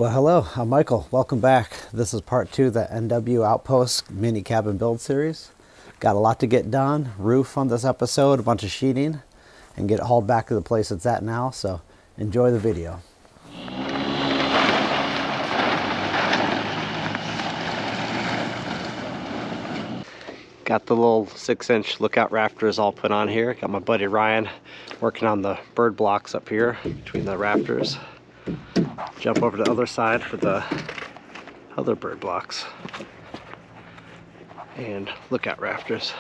Well, hello, I'm Michael. Welcome back. This is part 2 of the NW Outpost mini cabin build series. Got a lot to get done. Roof on this episode, a bunch of sheeting, and get it hauled back to the place it's at now. So enjoy the video. Got the little 6-inch lookout rafters all put on here. Got my buddy Ryan working on the bird blocks up here between the rafters. Jump over to the other side for the other bird blocks and lookout rafters.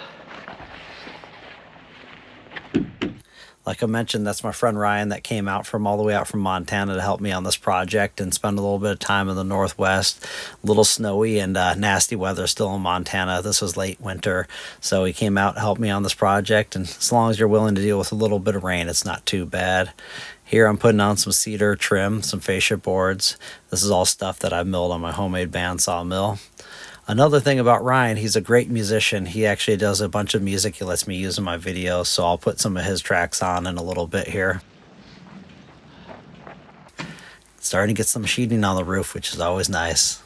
Like I mentioned, that's my friend Ryan that came out from all the way out from Montana to help me on this project and spend a little bit of time in the Northwest. A little snowy and nasty weather still in Montana. This was late winter, so he came out to help me on this project, and as long as you're willing to deal with a little bit of rain, it's not too bad. Here I'm putting on some cedar trim, some fascia boards. This is all stuff that I milled on my homemade bandsaw mill. Another thing about Ryan, he's a great musician. He actually does a bunch of music he lets me use in my videos, so I'll put some of his tracks on in a little bit here. Starting to get some sheeting on the roof, which is always nice.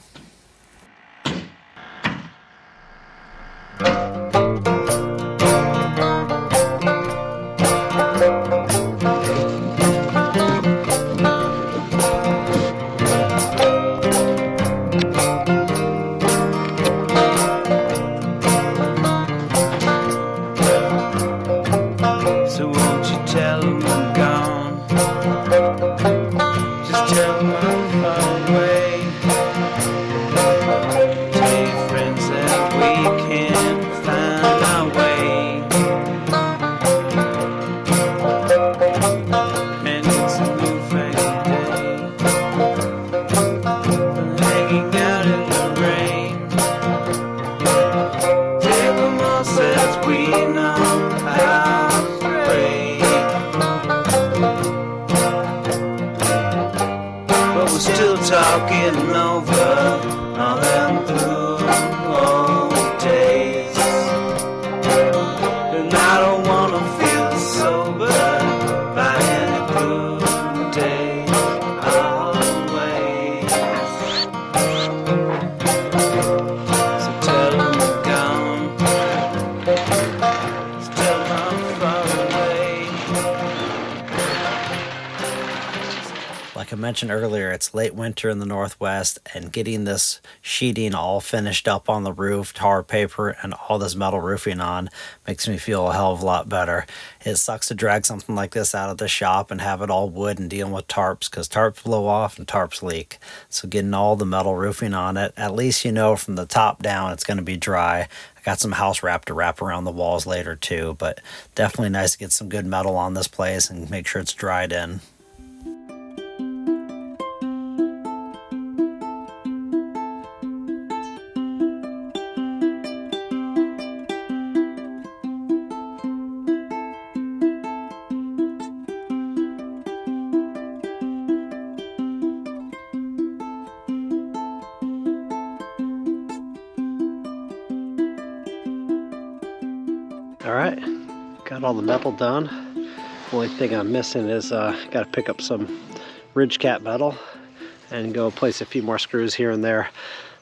Talking over all them good old days, and I don't wanna feel sober by any good day always. So tell them I'm gone, so tell them I'm far away. Like I mentioned earlier, it's late winter in the Northwest, and getting this sheeting all finished up on the roof, tar paper, and all this metal roofing on makes me feel a hell of a lot better. It sucks to drag something like this out of the shop and have it all wood and dealing with tarps, because tarps blow off and tarps leak. So getting all the metal roofing on it, at least you know from the top down it's going to be dry. I got some house wrap to wrap around the walls later too, but definitely nice to get some good metal on this place and make sure it's dried in. Alright, got all the metal done. Only thing I'm missing is got to pick up some ridge cap metal and go place a few more screws here and there.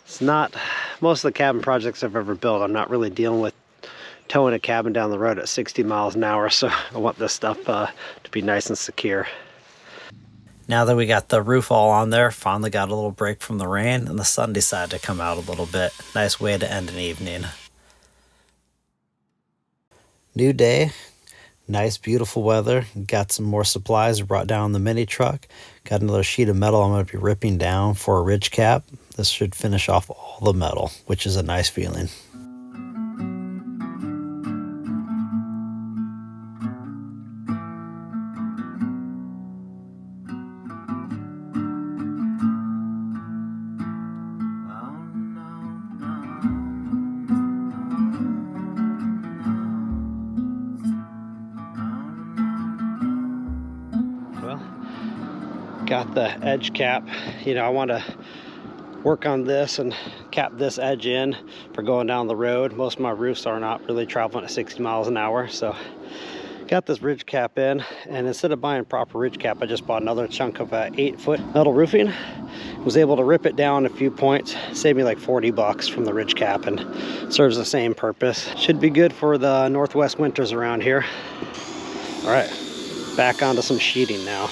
It's not, most of the cabin projects I've ever built, I'm not really dealing with towing a cabin down the road at 60 miles an hour, so I want this stuff to be nice and secure. Now that we got the roof all on there, finally got a little break from the rain, and the sun decided to come out a little bit. Nice way to end an evening. New day, nice beautiful weather. Got some more supplies brought down the mini truck. Got another sheet of metal I'm going to be ripping down for a ridge cap. This should finish off all the metal, which is a nice feeling. Got the edge cap. You know, I want to work on this and cap this edge in for going down the road. Most of my roofs are not really traveling at 60 miles an hour, so got Got this ridge cap in, and instead of buying proper ridge cap, I just bought another chunk of 8-foot metal roofing. Was able to rip it down a few points, saved me like 40 bucks from the ridge cap, and serves the same purpose. Should be good for the northwest winters around here. All right, back onto some sheeting now.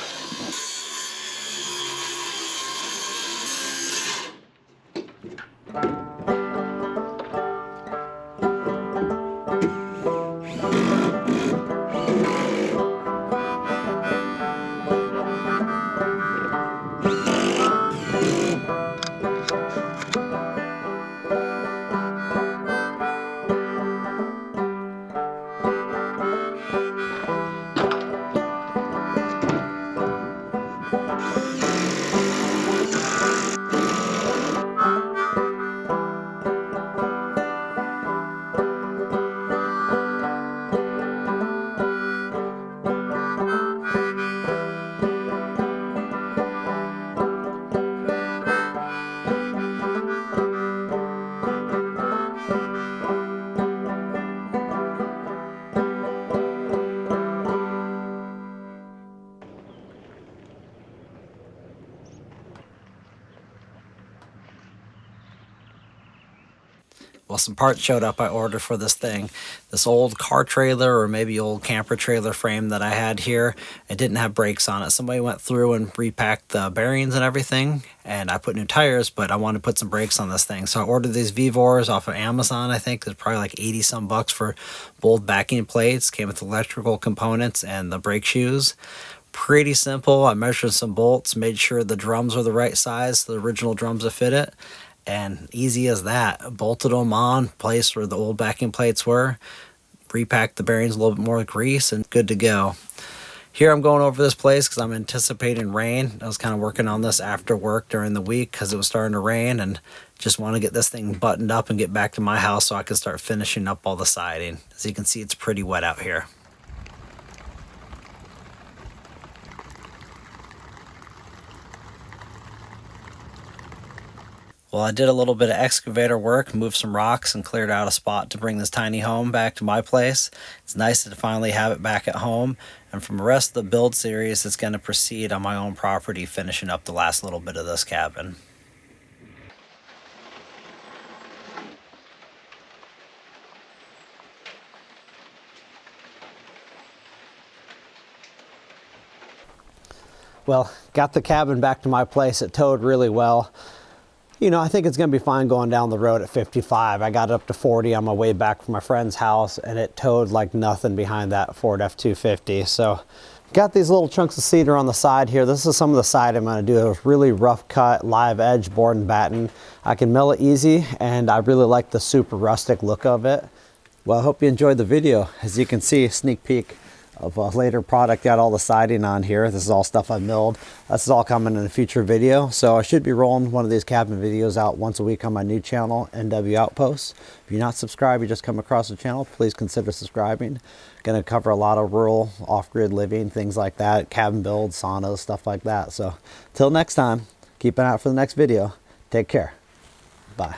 Well, some parts showed up I ordered for this thing. This old car trailer or maybe old camper trailer frame that I had here, it didn't have brakes on it. Somebody went through and repacked the bearings and everything, and I put new tires, but I wanted to put some brakes on this thing. So I ordered these 𝗣𝗯s off of Amazon, I think. It's probably like 80 some bucks for both backing plates. Came with electrical components and the brake shoes. Pretty simple. I measured some bolts, made sure the drums were the right size, the original drums to fit it. And easy as that. Bolted them on place where the old backing plates were, repacked the bearings, a little bit more grease, and good to go. Here I'm going over this place because I'm anticipating rain. I was kind of working on this after work during the week because it was starting to rain, and just want to get this thing buttoned up and get back to my house so I can start finishing up all the siding. As you can see, it's pretty wet out here. Well, I did a little bit of excavator work, moved some rocks, and cleared out a spot to bring this tiny home back to my place. It's nice to finally have it back at home. And from the rest of the build series, it's going to proceed on my own property, finishing up the last little bit of this cabin. Well, got the cabin back to my place. It towed really well. You know, I think it's going to be fine going down the road at 55. I got it up to 40 on my way back from my friend's house, and it towed like nothing behind that Ford F-250. So got these little chunks of cedar on the side here. This is some of the side I'm going to do. A really rough cut, live edge board and batten. I can mill it easy, and I really like the super rustic look of it. Well, I hope you enjoyed the video. As you can see, sneak peek of a later product. Got all the siding on here. This is all stuff I milled. This is all coming in a future video. So I should be rolling one of these cabin videos out once a week on my new channel, NW Outposts. If you're not subscribed, you just come across the channel, please consider subscribing. Going to cover a lot of rural, off-grid living, things like that, cabin builds, saunas, stuff like that. So till next time, keep an eye out for the next video. Take care. Bye.